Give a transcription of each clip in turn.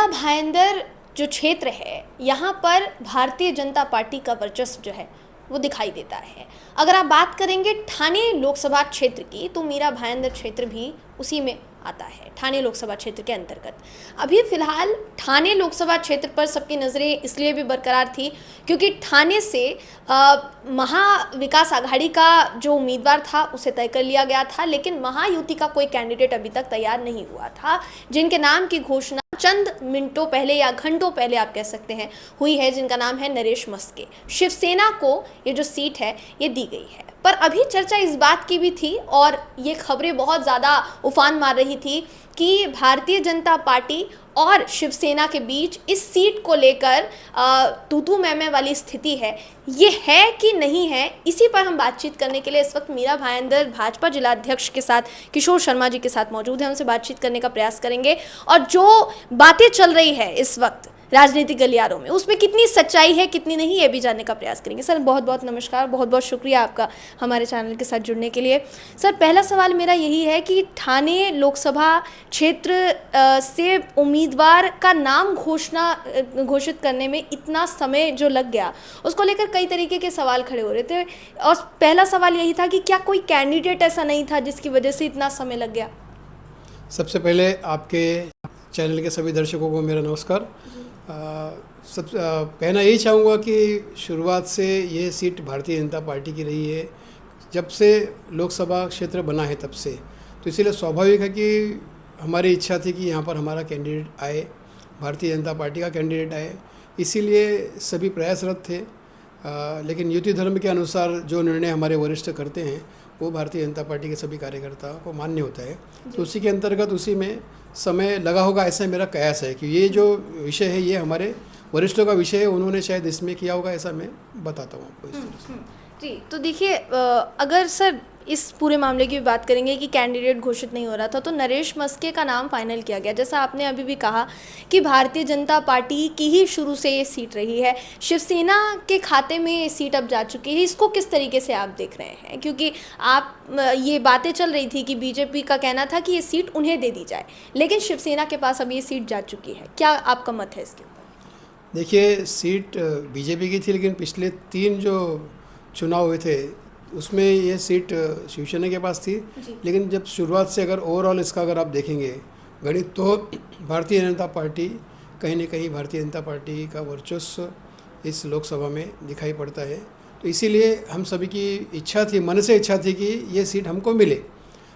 मीरा भाईंदर जो क्षेत्र है यहाँ पर भारतीय जनता पार्टी का वर्चस्व जो है वो दिखाई देता है। अगर आप बात करेंगे ठाणे लोकसभा क्षेत्र की तो मीरा भाईंदर क्षेत्र भी उसी में आता है, ठाणे लोकसभा क्षेत्र के अंतर्गत। अभी फिलहाल ठाणे लोकसभा क्षेत्र पर सबकी नज़रें इसलिए भी बरकरार थी क्योंकि ठाणे से महाविकास आघाड़ी का जो उम्मीदवार था उसे तय कर लिया गया था, लेकिन महायुति का कोई कैंडिडेट अभी तक तैयार नहीं हुआ था, जिनके नाम की घोषणा चंद मिनटों पहले या घंटों पहले आप कह सकते हैं हुई है, जिनका नाम है नरेश मस्के। शिवसेना को ये जो सीट है ये दी गई है। पर अभी चर्चा इस बात की भी थी और ये खबरें बहुत ज़्यादा उफान मार रही थी कि भारतीय जनता पार्टी और शिवसेना के बीच इस सीट को लेकर तू मैं वाली स्थिति है, ये है कि नहीं है। इसी पर हम बातचीत करने के लिए इस वक्त मीरा भाईंदर भाजपा जिला अध्यक्ष के साथ किशोर शर्मा जी के साथ मौजूद हैं, उनसे बातचीत करने का प्रयास करेंगे। और जो बातें चल रही है इस वक्त राजनीतिक गलियारों में उसमें कितनी सच्चाई है कितनी नहीं, ये भी जानने का प्रयास करेंगे। सर बहुत बहुत नमस्कार, बहुत बहुत शुक्रिया आपका हमारे चैनल के साथ जुड़ने के लिए। सर पहला सवाल मेरा यही है कि ठाणे लोकसभा क्षेत्र से उम्मीदवार का नाम घोषित करने में इतना समय जो लग गया उसको लेकर कई तरीके के सवाल खड़े हो रहे थे, और पहला सवाल यही था कि क्या कोई कैंडिडेट ऐसा नहीं था जिसकी वजह से इतना समय लग गया? सबसे पहले आपके चैनल के सभी दर्शकों को मेरा नमस्कार। कहना यही चाहूँगा कि शुरुआत से ये सीट भारतीय जनता पार्टी की रही है, जब से लोकसभा क्षेत्र बना है तब से। तो इसीलिए स्वाभाविक है कि हमारी इच्छा थी कि यहाँ पर हमारा कैंडिडेट आए, भारतीय जनता पार्टी का कैंडिडेट आए, इसीलिए सभी प्रयासरत थे। लेकिन युति धर्म के अनुसार जो निर्णय हमारे वरिष्ठ करते हैं वो भारतीय जनता पार्टी के सभी कार्यकर्ताओं को मान्य होता है। तो उसी के अंतर्गत उसी में समय लगा होगा, ऐसा मेरा कयास है कि ये जो विषय है ये हमारे वरिष्ठों का विषय है, उन्होंने शायद इसमें किया होगा, ऐसा मैं बताता हूँ आपको इस तरह से। जी, तो देखिए अगर सर इस पूरे मामले की बात करेंगे कि कैंडिडेट घोषित नहीं हो रहा था तो नरेश मस्के का नाम फाइनल किया गया। जैसा आपने अभी भी कहा कि भारतीय जनता पार्टी की ही शुरू से ये सीट रही है, शिवसेना के खाते में ये सीट अब जा चुकी है, इसको किस तरीके से आप देख रहे हैं? क्योंकि आप ये बातें चल रही थी कि बीजेपी का कहना था कि ये सीट उन्हें दे दी जाए, लेकिन शिवसेना के पास अब ये सीट जा चुकी है, क्या आपका मत है इसके ऊपर? देखिए, सीट बीजेपी की थी, लेकिन पिछले 3 जो चुनाव हुए थे उसमें ये सीट शिवसेना के पास थी। लेकिन जब शुरुआत से अगर ओवरऑल इसका अगर आप देखेंगे गणित, तो भारतीय जनता पार्टी कहीं ना कहीं भारतीय जनता पार्टी का वर्चस्व इस लोकसभा में दिखाई पड़ता है। तो इसीलिए हम सभी की इच्छा थी, मन से इच्छा थी कि ये सीट हमको मिले।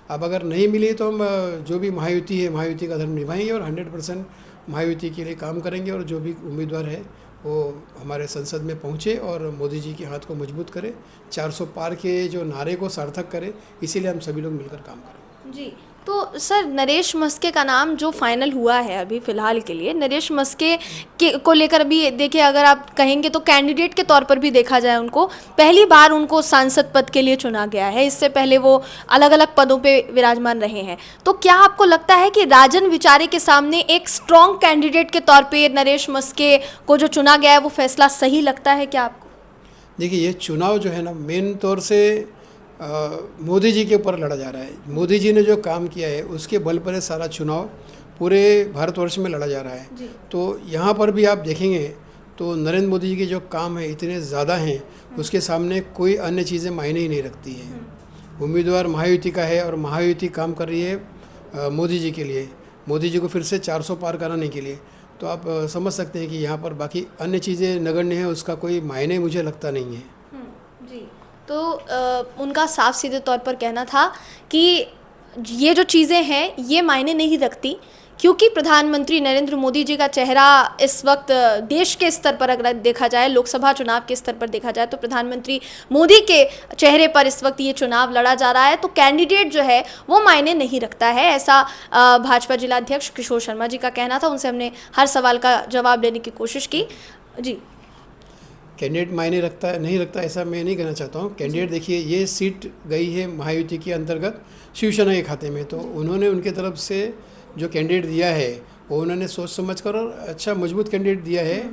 अब अगर नहीं मिली तो हम जो भी महायुति है महायुति का धर्म निभाएंगे और 100% महायुति के लिए काम करेंगे, और जो भी उम्मीदवार है वो हमारे संसद में पहुँचे और मोदी जी के हाथ को मजबूत करे, 400 पार के जो नारे को सार्थक करे। इसीलिए हम सभी लोग मिलकर काम करें। जी, तो सर नरेश मस्के का नाम जो फाइनल हुआ है अभी फ़िलहाल के लिए, नरेश मस्के को लेकर अभी देखिए अगर आप कहेंगे तो कैंडिडेट के तौर पर भी देखा जाए उनको पहली बार उनको सांसद पद के लिए चुना गया है, इससे पहले वो अलग अलग पदों पे विराजमान रहे हैं। तो क्या आपको लगता है कि राजन विचारे के सामने एक स्ट्रॉन्ग कैंडिडेट के तौर पर नरेश मस्के को जो चुना गया है वो फैसला सही लगता है क्या आपको? देखिए, ये चुनाव जो है ना मेन तौर से मोदी जी के ऊपर लड़ा जा रहा है। मोदी जी ने जो काम किया है उसके बल पर ये सारा चुनाव पूरे भारतवर्ष में लड़ा जा रहा है। तो यहाँ पर भी आप देखेंगे तो नरेंद्र मोदी जी के जो काम है इतने ज़्यादा हैं, उसके सामने कोई अन्य चीज़ें मायने ही नहीं रखती हैं। उम्मीदवार महायुति का है और महायुति काम कर रही है मोदी जी के लिए, मोदी जी को फिर से 400 पार कराने के लिए। तो आप समझ सकते हैं कि यहाँ पर बाकी अन्य चीज़ें नगण्य हैं, उसका कोई मायने मुझे लगता नहीं है। जी, तो उनका साफ सीधे तौर पर कहना था कि ये जो चीज़ें हैं ये मायने नहीं रखती, क्योंकि प्रधानमंत्री नरेंद्र मोदी जी का चेहरा इस वक्त देश के स्तर पर अगर देखा जाए, लोकसभा चुनाव के स्तर पर देखा जाए तो प्रधानमंत्री मोदी के चेहरे पर इस वक्त ये चुनाव लड़ा जा रहा है। तो कैंडिडेट जो है वो मायने नहीं रखता है, ऐसा भाजपा जिला अध्यक्ष किशोर शर्मा जी का कहना था। उनसे हमने हर सवाल का जवाब देने की कोशिश की। जी, कैंडिडेट मायने रखता है नहीं रखता ऐसा मैं नहीं कहना चाहता हूँ। कैंडिडेट देखिए, ये सीट गई है महायुति के अंतर्गत शिवसेना के खाते में, तो उन्होंने उनके तरफ से जो कैंडिडेट दिया है वो उन्होंने सोच समझ कर और अच्छा मजबूत कैंडिडेट दिया है,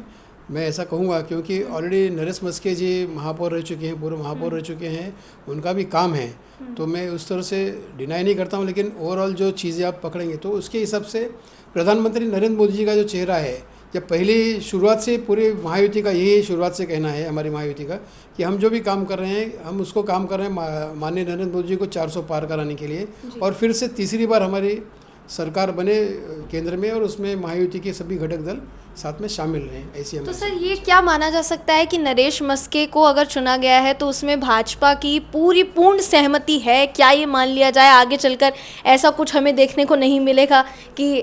मैं ऐसा कहूँगा। क्योंकि ऑलरेडी नरेश मस्के जी महापौर रह चुके हैं, पूर्व महापौर रह चुके हैं, उनका भी काम है। तो मैं उस तरह से डिनाई नहीं करता हूँ, लेकिन ओवरऑल जो चीज़ें आप पकड़ेंगे तो उसके हिसाब से प्रधानमंत्री नरेंद्र मोदी जी का जो चेहरा है, जब पहली शुरुआत से पूरी महायुति का यही शुरुआत से कहना है हमारी महायुति का कि हम जो भी काम कर रहे हैं हम उसको काम कर रहे हैं माननीय नरेंद्र मोदी जी को 400 पार कराने के लिए, और फिर से तीसरी बार हमारी सरकार बने केंद्र में और उसमें महायुति के सभी घटक दल साथ में शामिल रहें, ऐसी तो सर ये क्या माना जा सकता है कि नरेश मस्के को अगर चुना गया है तो उसमें भाजपा की पूर्ण सहमति है? क्या ये मान लिया जाए आगे चलकर ऐसा कुछ हमें देखने को नहीं मिलेगा कि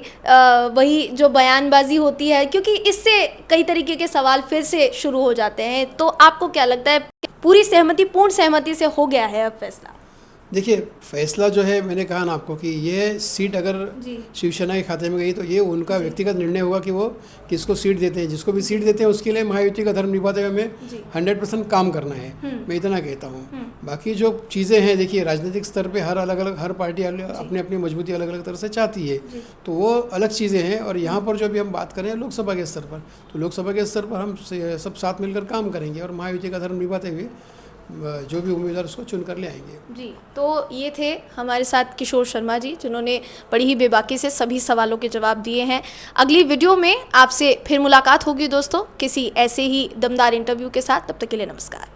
वही जो बयानबाजी होती है, क्योंकि इससे कई तरीके के सवाल फिर से शुरू हो जाते हैं। तो आपको क्या लगता है पूर्ण सहमति से हो गया है अब फैसला? देखिए, फैसला जो है मैंने कहा ना आपको कि ये सीट अगर शिवसेना के खाते में गई तो ये उनका व्यक्तिगत निर्णय होगा कि वो किसको सीट देते हैं। जिसको भी सीट देते हैं उसके लिए महायुति का धर्म निभाते हुए हमें 100% काम करना है, मैं इतना कहता हूँ। बाकी जो चीज़ें हैं, देखिए राजनीतिक स्तर पे हर पार्टी अपनी अपनी मजबूती अलग अलग तरह से चाहती है, तो वो अलग चीज़ें हैं। और यहाँ पर जो भी हम बात करें लोकसभा के स्तर पर, तो लोकसभा के स्तर पर हम सब साथ मिलकर काम करेंगे और महायुति का धर्म निभाते हुए जो भी उम्मीदवार उसको चुन कर ले आएंगे। जी, तो ये थे हमारे साथ किशोर शर्मा जी, जिन्होंने बड़ी ही बेबाकी से सभी सवालों के जवाब दिए हैं। अगली वीडियो में आपसे फिर मुलाकात होगी दोस्तों, किसी ऐसे ही दमदार इंटरव्यू के साथ। तब तक के लिए नमस्कार।